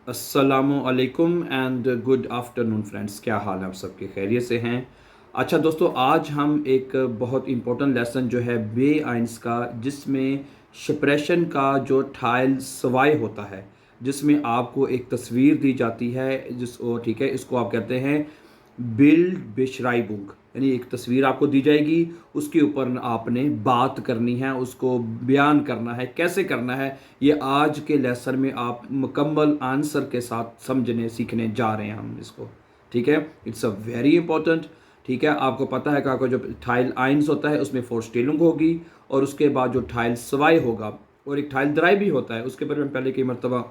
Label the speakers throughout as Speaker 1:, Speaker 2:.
Speaker 1: अस्सलामु अलैकुम and good afternoon friends. क्या हाल है आप सबके? खैरियत से हैं? अच्छा दोस्तों, आज हम एक बहुत इम्पोर्टेंट लेसन जो है बे आइंस का, जिसमें शप्रेशन का जो ठाइल सवाई होता है, जिसमें आपको एक तस्वीर दी जाती है ठीक है, इसको आप कहते हैं बिल्ड बेशराइबुक, यानी एक तस्वीर आपको दी जाएगी, उसके ऊपर आपने बात करनी है, उसको बयान करना है। कैसे करना है ये आज के लेसन में आप मुकम्मल आंसर के साथ समझने सीखने जा रहे हैं हम इसको। ठीक है, इट्स अ वेरी इंपॉर्टेंट। ठीक है, आपको पता है कि आपका जो थाइल आइंस होता है उसमें फोर स्टेलिंग होगी, और उसके बाद जो थाइल सवाई होगा, और एक थाइल दराई भी होता है, उसके बारे में पहले कई मरतबा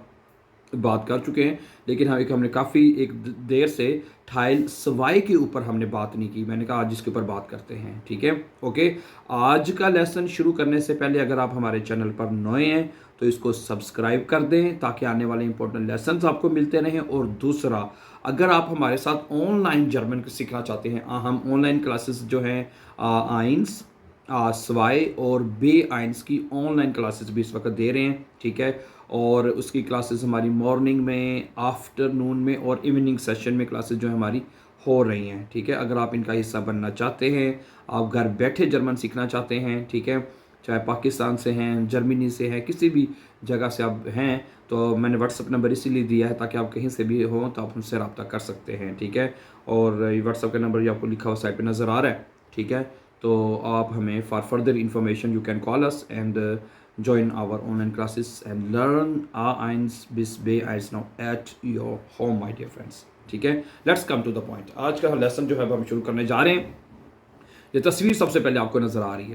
Speaker 1: बात कर चुके हैं। लेकिन हमने काफ़ी एक देर से थाइल सवाई के ऊपर हमने बात नहीं की। मैंने कहा आज इसके ऊपर बात करते हैं। ठीक है, ओके। आज का लेसन शुरू करने से पहले अगर आप हमारे चैनल पर नए हैं तो इसको सब्सक्राइब कर दें, ताकि आने वाले इंपॉर्टेंट लेसन्स आपको मिलते रहें। और दूसरा, अगर आप हमारे साथ ऑनलाइन जर्मन सीखना चाहते हैं, हम ऑनलाइन क्लासेस जो हैं आइंस, स्वाई और बे आइंस की ऑनलाइन क्लासेस भी इस वक्त दे रहे हैं। ठीक है, और उसकी क्लासेस हमारी मॉर्निंग में, आफ्टरनून में और इवनिंग सेशन में क्लासेस जो है हमारी हो रही हैं। ठीक है, अगर आप इनका हिस्सा बनना चाहते हैं, आप घर बैठे जर्मन सीखना चाहते हैं, ठीक है, चाहे पाकिस्तान से हैं, जर्मनी से हैं, किसी भी जगह से आप हैं, तो मैंने व्हाट्सअप नंबर इसीलिए दिया है ताकि आप कहीं से भी हों तो आप हमसे रब्ता कर सकते हैं। ठीक है, और व्हाट्सअप का नंबर जो आपको लिखा हुआ साइड पे नज़र आ रहा है। ठीक है, तो आप हमें for further information you can call us and join our online classes and learn A1 bis B1 now at your home my dear friends। ठीक है, let's come to the point. आज का लेसन जो है हम शुरू करने जा रहे हैं। ये तस्वीर सबसे पहले आपको नज़र आ रही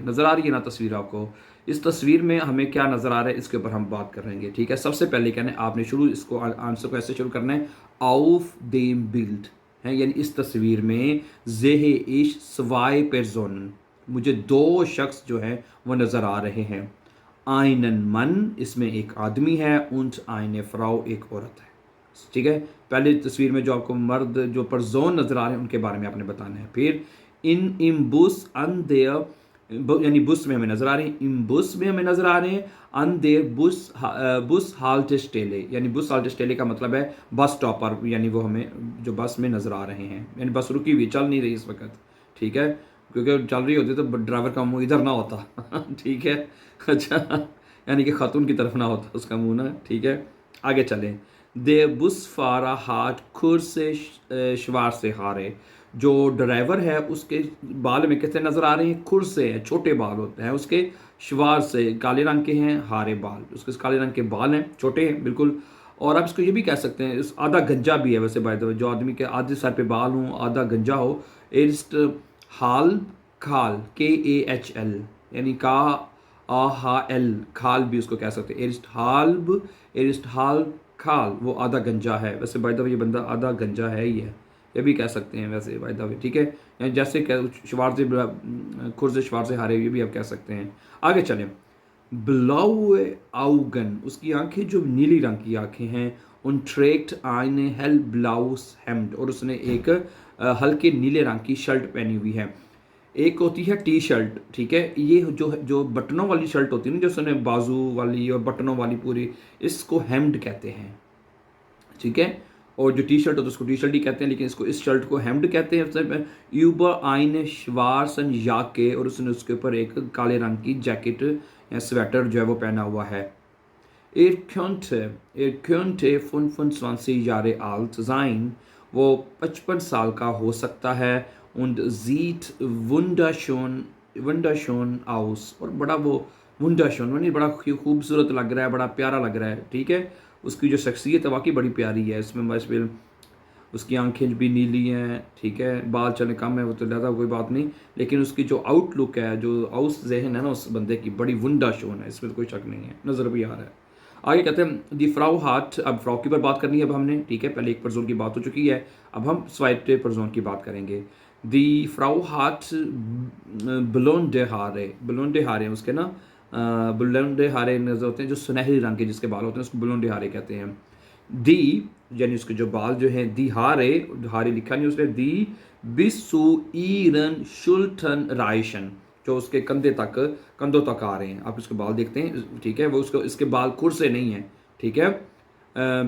Speaker 1: है, ना तस्वीर आपको? इस तस्वीर में हमें क्या नज़र आ रहा है इसके ऊपर हम बात कर रहेंगे। ठीक है, सबसे पहले कहना है आपने शुरू इसको आंसर को ऐसे शुरू करना है, आउफ देम बिल्ड है, यानी इस तस्वीर में जेहे इश सवाई पेरजोन, मुझे दो शख्स जो हैं वो नज़र आ रहे हैं। आइनन मन, इसमें एक आदमी है, उंट आइने फ्राउ, एक औरत है। ठीक है, पहले तस्वीर में जो आपको मर्द जो परजोन नजर आ रहे हैं उनके बारे में आपने बताना है। फिर इन इम्बुस अन देयर, यानी बुस में हमें नजर आ रहे हैं, इम्बुस में हमें नजर आ रहे हैं, अन देयर बुस बुस हाल्ट स्टेले, यानी बुस हाल्ट स्टेले का मतलब है बस स्टॉपर, यानी वो हमें जो बस में नजर आ रहे हैं, यानी बस रुकी हुई चल नहीं रही इस वक्त। ठीक है, क्योंकि चल रही होती तो ड्राइवर का मुंह इधर ना होता। ठीक है, अच्छा, यानी कि खातून की तरफ ना होता उसका मुंह ना। ठीक है, आगे चलें। दे बुस फारा हाट खुर से शवार से हारे, जो ड्राइवर है उसके बाल में कैसे नज़र आ रहे हैं? खुर से है, छोटे बाल होते हैं उसके, शवार से काले रंग के हैं, हारे बाल, उसके काले रंग के बाल हैं, छोटे हैं बिल्कुल। और आप इसको ये भी कह सकते हैं इस आधा गंजा भी है वैसे, बाय द वे, जो आदमी के आधे सर पे बाल हों, आधा गंजा हो। एरिस्ट हाल खाल, KAHL, यानी का आ हा एल, खाल भी उसको कह सकते हैं। एरिस्ट हाल खाल, वो आधा गंजा है वैसे, बाय द वे ये बंदा आधा गंजा है ही है, ये भी कह सकते हैं वैसे बाय द वे। ठीक है, यानी जैसे शवार खुर्ज शवार से हारे, ये भी आप कह सकते हैं। आगे चलें। ब्लाउ आउगन, उसकी आंखें जो नीली रंग की आंखें हैं। उन ट्रेक्ट आइने हेल ब्लाउस हेम्ड, और उसने एक हल्के नीले रंग की शर्ट पहनी हुई है। एक होती है टी शर्ट, ठीक है, ये जो जो बटनों वाली शर्ट होती है ना, जो उसने बाजू वाली और बटनों वाली पूरी, इसको हेम्ड कहते हैं। ठीक है, और जो टी शर्ट होती है उसको टी शर्ट ही कहते हैं, लेकिन इसको इस शर्ट को हेम्ड कहते हैं। यूबर आइन श्वार्सन याके, और उसने उसके ऊपर एक काले रंग की जैकेट या स्वेटर जो है वो पहना हुआ है। Er könnte 25 Jahre alt sein, वो 55 साल का हो सकता है। und sieht wunderschön aus, और बड़ा वो wunderschön, यानी बड़ा खूबसूरत लग रहा है, बड़ा प्यारा लग रहा है। ठीक है, उसकी जो शख्सियत है वाकई बड़ी प्यारी है। इसमें बस फिर उसकी आंखें भी नीली हैं, ठीक है, बाल चले कम है, वो तो ज़्यादा कोई बात नहीं, लेकिन उसकी जो आउटलुक है, जो आउस जहन है ना उस बंदे की, बड़ी वुंडरशोन है, इसमें तो कोई शक नहीं है, नज़र भी आ रहा है। आगे कहते हैं दी फ्राउ हाथ, अब फ्राउ की पर बात करनी है अब हमने। ठीक है, पहले एक परजोन की बात हो चुकी है, अब हम स्वाइट परजोन की बात करेंगे। दी फ्राउ हाथ ब्लोंडे हारे उसके ना, ब्लोंडे हारे नजर होते हैं, जो सुनहरी रंग के जिसके बाल होते हैं उसको ब्लोंडे हारे कहते हैं। दी, यानी उसके जो बाल जो हैं, दी हारे, हारे लिखा नहीं उसने, दी बिसु ईरन शुल्टन राइशन, जो उसके कंधों तक आ रहे हैं, आप इसके बाल देखते हैं। ठीक है, वो उसको इसके बाल खुर से नहीं है। ठीक है,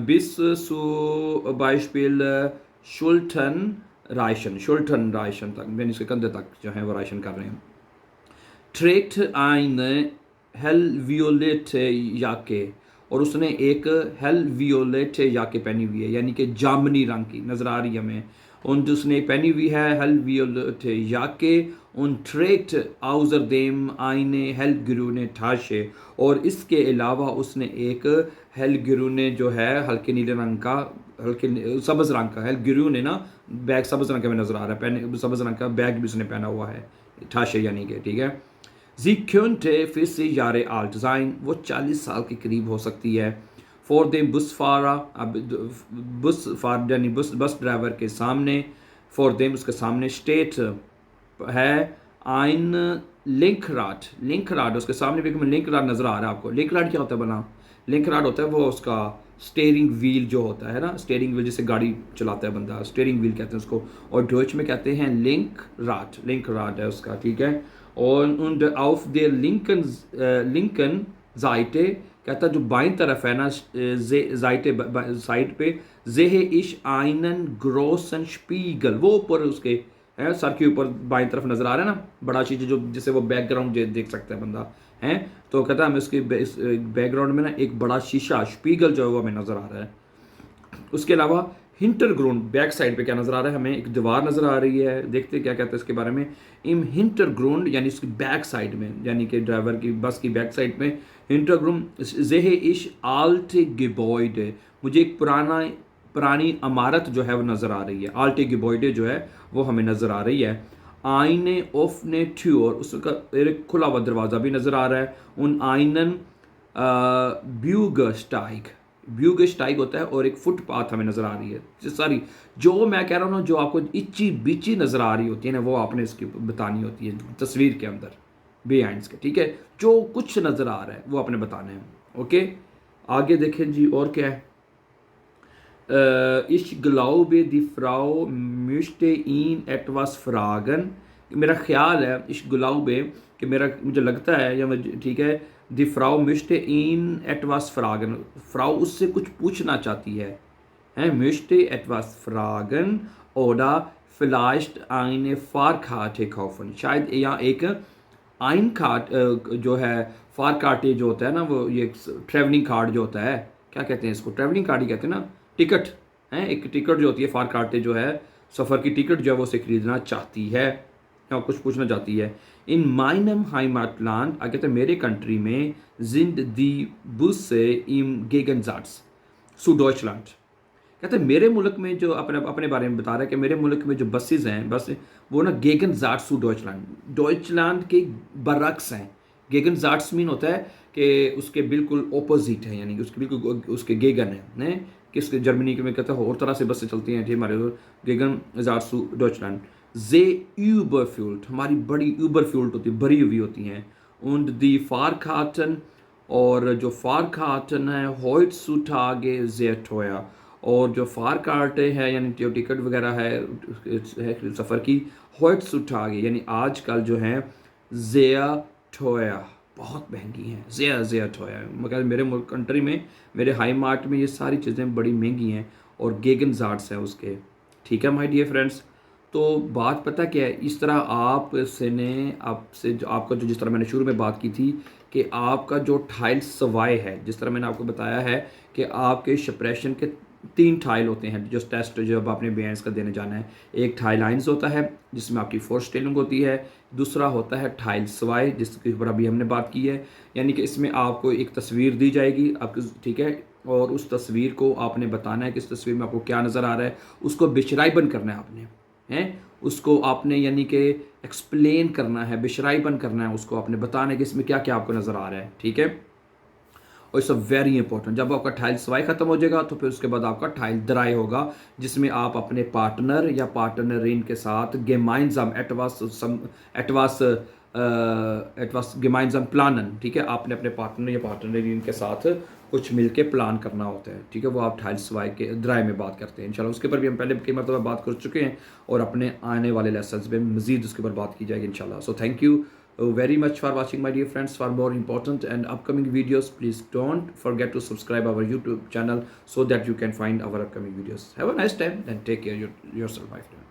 Speaker 1: bis zu Beispiel Schultern Reichen तक यानी इसके कंधे तक जो है वो राइशन कर रहे हैं. Trägt eine hellviolette Jacke और उसने एक hellviolette Jacke पहनी हुई है यानी कि जामनी रंग की नज़र आ रही है हमें. Und उसने पहनी हुई है hellviolette Jacke und trägt außerdem eine hellgrüne Tasche और इसके अलावा उसने एक hellgrüne जो है हल्के नीले रंग का हल्के सब्ज़ रंग का hellgrüne ना बैग सब्ज़ रंग का में नज़र आ रहा है सब्ज़ रंग का बैग भी उसने पहना हुआ है Tasche यानी कि ठीक है. Sie könnte 40 Jahre alt sein, वो 40 साल के करीब हो सकती है. For dem Busfahrer, अब Busfahrer यानी बस ड्राइवर के सामने, for dem उसके सामने steht है ein Lenkrad उसके सामने भी लिंकराड नज़र आ रहा है आपको. लिंकराड क्या होता है बना? लिंकराड होता है वो उसका स्टेयरिंग व्हील जो होता है ना, स्टेयरिंग व्हील जिससे गाड़ी चलाता है बंदा, स्टेयरिंग व्हील कहते हैं उसको, और डॉइच में कहते हैं लिंकराड है उसका, ठीक है. und auf der linken Seite कहता है जो बाईं तरफ है ना साइड पे sehe ich einen großen Spiegel वो ऊपर उसके है सर के ऊपर बाईं तरफ नजर आ रहा है ना बड़ा चीज जो जिसे वो बैकग्राउंड देख सकता है बंदा है. तो कहता है हमें उसके बैकग्राउंड में ना एक बड़ा शीशा स्पीगल जो है वो हमें नजर आ रहा है. उसके अलावा हिंटरग्राउंड बैक साइड पे क्या नज़र आ रहा है हमें एक दीवार नज़र आ रही है. देखते क्या कहते हैं इसके बारे में. इम हिंटरग्राउंड यानी उसकी बैक साइड में यानी कि ड्राइवर की बस की बैक साइड में हिंटरग्राउंड ज़ेहे इश आल्टे गिबॉइडे मुझे एक पुरानी इमारत जो है वो नज़र आ रही है. आल्टे गिबॉइडे जो है वो हमें नज़र आ रही है. आइने ओफने ट्यूर उसका एक खुला हुआ दरवाज़ा भी नज़र आ रहा है. उन आइनन ब्यूगस्टाइग होता है और एक फुटपाथ हमें नज़र आ रही है. सारी जो मैं कह रहा हूँ ना जो आपको इच्ची बीची नज़र आ रही होती है ना वो आपने इसकी बतानी होती है तस्वीर के अंदर बेहाइंड्स के, ठीक है. जो कुछ नज़र आ रहा है वो आपने बताना है. ओके आगे देखें जी और क्या है. Ich glaube die Frau möchte ihn etwas fragen. मेरा ख्याल है ich glaube कि मुझे लगता है या ठीक है die Frau möchte ihn etwas fragen. Frau उससे कुछ पूछना चाहती है. Möchte etwas fragen oder vielleicht eine Fahrkarte kaufen. शायद यहाँ एक आइन कार्ड जो है फारकार्टे जो होता है ना वो ये ट्रैवलिंग कार्ड जो होता है क्या कहते हैं इसको ट्रैवलिंग कार्ड ही कहते हैं ना टिकट है. एक टिकट जो होती है फारकार्टे जो है सफ़र की टिकट जो है वो उसे खरीदना चाहती है या कुछ पूछना चाहती है. इन माइनम हाइमाटलैंड कहते हैं मेरे कंट्री में जिंद दी बुसे इम गेगनजार्ट्स सु डॉइचलैंड. कहते हैं मेरे मुल्क में जो अपने बारे में बता रहा है कि मेरे मुल्क में जो बसेस हैं बस वो ना गेगनजार्ट्स सु डॉइचलैंड के बरक्स हैं. गेगनजार्ट्स मीन होता है कि उसके बिल्कुल ऑपोजिट है यानी उसके बिल्कुल उसके गेगन है कि उसके जर्मनी में कहते हैं और तरह से बसें चलती हैं ठीक हमारे गेगनजार्ट्स सु डॉइचलैंड. जे यूबरफ्यूल्ड हमारी बड़ी यूबरफ्यूल्ड होती है भरी हुई होती हैं. und die Fahrkarten और जो फारकार्टन है heutzutage sehr teuer और जो फारकार्टे हैं यानी जो टिकट वगैरह है सफ़र की heutzutage यानी आजकल जो है sehr teuer बहुत महंगी हैं. sehr teuer मगर मेरे मुल्क कंट्री में मेरे हाई मार्ट में ये सारी चीज़ें बड़ी महंगी हैं और गेगनजार्ट्स हैं उसके, ठीक है माय डियर फ्रेंड्स. तो बात पता क्या है इस तरह आपसे आपका जो जिस तरह मैंने शुरू में बात की थी कि आपका जो टाइल सवाए है जिस तरह मैंने आपको बताया है कि आपके शप्रेशन के 3 टाइल होते हैं जो टेस्ट जब आपने बेंस का देने जाना है. एक टाइल लाइन्स होता है जिसमें आपकी फोर्स टेलिंग होती है. दूसरा होता है टाइल सवाए जिसके ऊपर अभी हमने बात की है यानी कि इसमें आपको एक तस्वीर दी जाएगी आपको, ठीक है, और उस तस्वीर को आपने बताना है कि इस तस्वीर में आपको क्या नज़र आ रहा है. उसको बिशराइबन करना है आपने हैं उसको आपने यानी कि एक्सप्लेन करना है बिशराइबन करना है उसको आपने बताना है कि इसमें क्या क्या आपको नज़र आ रहा है, ठीक है. और इट्स वेरी इंपॉर्टेंट जब आपका टाइल सवाई ख़त्म हो जाएगा तो फिर उसके बाद आपका टाइल दराई होगा जिसमें आप अपने पार्टनर या पार्टनरिन के साथ गेमाइंजम एटवास गेमाइंजम प्लानन, ठीक है. आपने अपने पार्टनर या पार्टनरिन के साथ कुछ मिलके प्लान करना होता है, ठीक है. वो आप टाइल सवाई के दराई में बात करते हैं इंशाल्लाह. उसके ऊपर भी हम पहले कई मरतबा बात कर चुके हैं और अपने आने वाले लेसन्स में मज़ीद उसके ऊपर बात की जाएगी इंशाल्लाह. So thank you very much for watching, my dear friends. For more important and upcoming videos, please don't forget to subscribe our YouTube channel so that you can find our upcoming videos. Have a nice time and take care yourself, my friend.